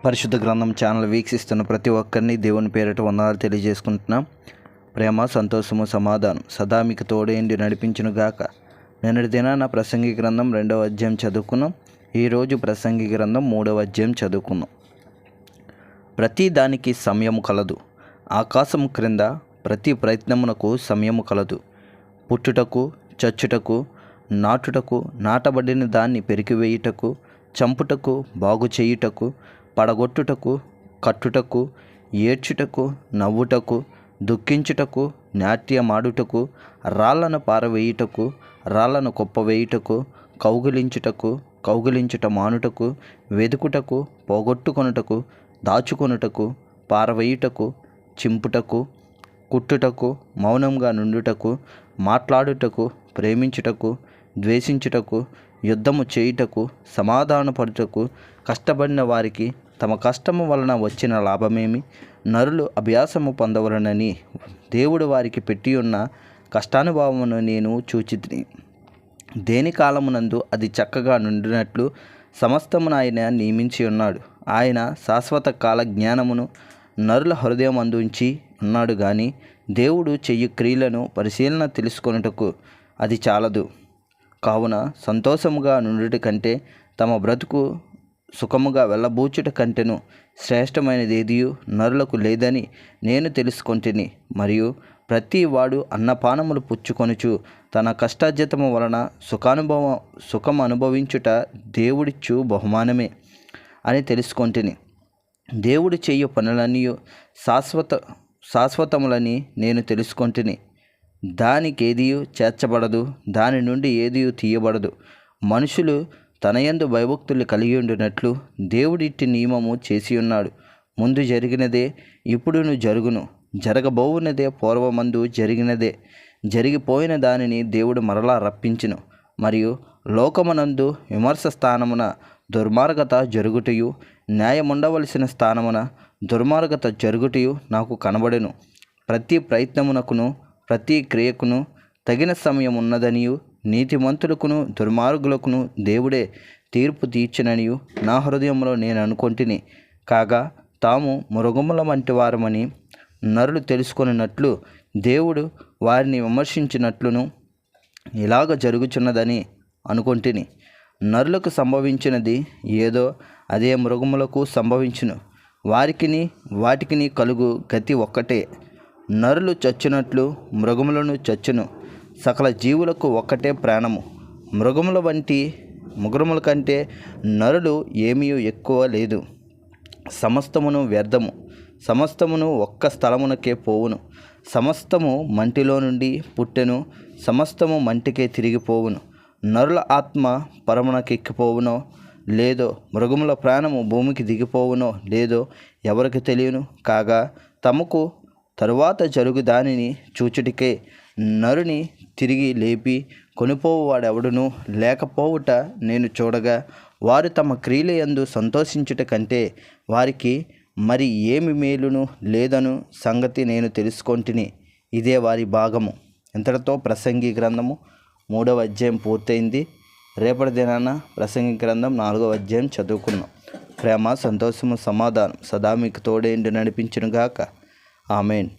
పరిశుద్ధ గ్రంథం ఛానల్ వీక్షిస్తున్న ప్రతి ఒక్కరిని దేవుని పేరిట వందనాలు తెలియజేసుకుంటున్నాం. ప్రేమ, సంతోషము, సమాధానం సదా మీకు తోడేండి నడిపించును గాక. నిన్నటి దినాన ప్రసంగి గ్రంథం 2వ అధ్యాయం చదువుకున్నాం. ఈరోజు ప్రసంగి గ్రంథం 3వ అధ్యాయం చదువుకున్నాం. ప్రతి దానికి సమయము కలదు. ఆకాశము క్రింద ప్రతి ప్రయత్నమునకు సమయము కలదు. పుట్టుటకు, చచ్చుటకు, నాటుటకు, నాటబడిన దాన్ని పెరికివేయుటకు, చంపుటకు, బాగు చేయుటకు, పడగొట్టుటకు, కట్టుటకు, ఏడ్చుటకు, నవ్వుటకు, దుఃఖించుటకు, నాట్యమాడుటకు, రాళ్లను పారవేయుటకు, రాళ్లను కుప్పవేయుటకు, కౌగిలించుట మానుటకు, వెదుకుటకు, పోగొట్టుకొనుటకు, దాచుకొనుటకు, పారవేయుటకు, చింపుటకు, కుట్టుటకు, మౌనంగా నుండుటకు, మాట్లాడుటకు, ప్రేమించుటకు, ద్వేషించుటకు, యుద్ధము చేయుటకు, సమాధానపడుటకు, కష్టపడిన వారికి తమ కష్టము వలన వచ్చిన లాభమేమి? నరులు అభ్యాసము పొందవలనని దేవుడు వారికి పెట్టి ఉన్న కష్టానుభవమును నేను చూచితిని. దేని కాలమునందు అది చక్కగా నుండినట్లు సమస్తమును ఆయన నియమించి ఉన్నాడు. ఆయన శాశ్వత కాల జ్ఞానమును నరుల హృదయమందు ఉంచి ఉన్నాడు గాని దేవుడు చెయ్యి క్రియలను పరిశీలన తెలుసుకొనుటకు అది చాలదు. కావున సంతోషముగా నుండుట కంటే తమ బ్రతుకు సుఖముగా వెళ్ళబూచుట కంటెను శ్రేష్టమైనదేదియు నరులకు లేదని నేను తెలుసుకొంటిని. మరియు ప్రతి వాడు అన్నపానములు పుచ్చుకొనుచు తన కష్టార్జితము వలన సుఖం అనుభవించుట దేవుడిచ్చు బహుమానమే అని తెలుసుకొంటిని. దేవుడు చేయు పనులన్నీ శాశ్వతములని నేను తెలుసుకొంటిని. దానికేదియు చేర్చబడదు, దాని నుండి ఏదియు తీయబడదు. మనుషులు తనయందు భయభక్తులు కలిగి ఉండినట్లు దేవుడిట్టి నియమము చేసి ఉన్నాడు. ముందు జరిగినదే ఇప్పుడును జరుగును, జరగబోవున్నదే పూర్వమందు జరిగినదే. జరిగిపోయిన దానిని దేవుడు మరలా రప్పించును. మరియు లోకమునందు విమర్శ స్థానమున దుర్మార్గత జరుగుటయు, న్యాయముండవలసిన స్థానమున దుర్మార్గత జరుగుటయు నాకు కనబడెను. ప్రతి ప్రయత్నమునకును ప్రతి క్రియకును తగిన సమయం ఉన్నదనియు, నీతిమంతులకును దుర్మార్గులకును దేవుడే తీర్పు తీర్చుననియు నా హృదయంలో నేను అనుకొంటిని. కాగా తాము మృగముల వంటి వారమని నరులు తెలుసుకొనినట్లు దేవుడు వారిని విమర్శించినట్లును ఇలాగ జరుగుచున్నదని అనుకొంటిని. నరులకు సంభవించినది ఏదో అదే మృగములకు సంభవించును. వాటికిని కలుగు గతి ఒక్కటే. నరులు చచ్చునట్లు మృగములను చచ్చును. సకల జీవులకు ఒక్కటే ప్రాణము. మృగముల కంటే నరులు ఏమీ ఎక్కువ లేదు. సమస్తమును వ్యర్థము, సమస్తమును ఒక్క స్థలమునకే పోవును. సమస్తము మంటిలో నుండి పుట్టెను, సమస్తము మంటికే తిరిగిపోవును. నరుల ఆత్మ పరమునకెక్కిపోవునో లేదో, మృగముల ప్రాణము భూమికి దిగిపోవునో లేదో ఎవరికి తెలియను. కాగా తమకు తరువాత జరుగు దానిని చూచుటికే నరుని తిరిగి లేపి కొనిపోవువాడెవడును లేకపోవుట నేను చూడగా, వారు తమ క్రియలయందు సంతోషించుట కంటే వారికి మరి ఏమి మేలును లేదను సంగతి నేను తెలుసుకొంటిని. ఇదే వారి భాగము. ఇంతటితో ప్రసంగి గ్రంథము 3వ అధ్యాయం పూర్తయింది. రేపటి దినాన ప్రసంగి గ్రంథం 4వ అధ్యాయం చదువుకున్నాం. ప్రేమ, సంతోషము, సమాధానం సదా మీకు తోడేండి నడిపించును గాక. ఆమెన్.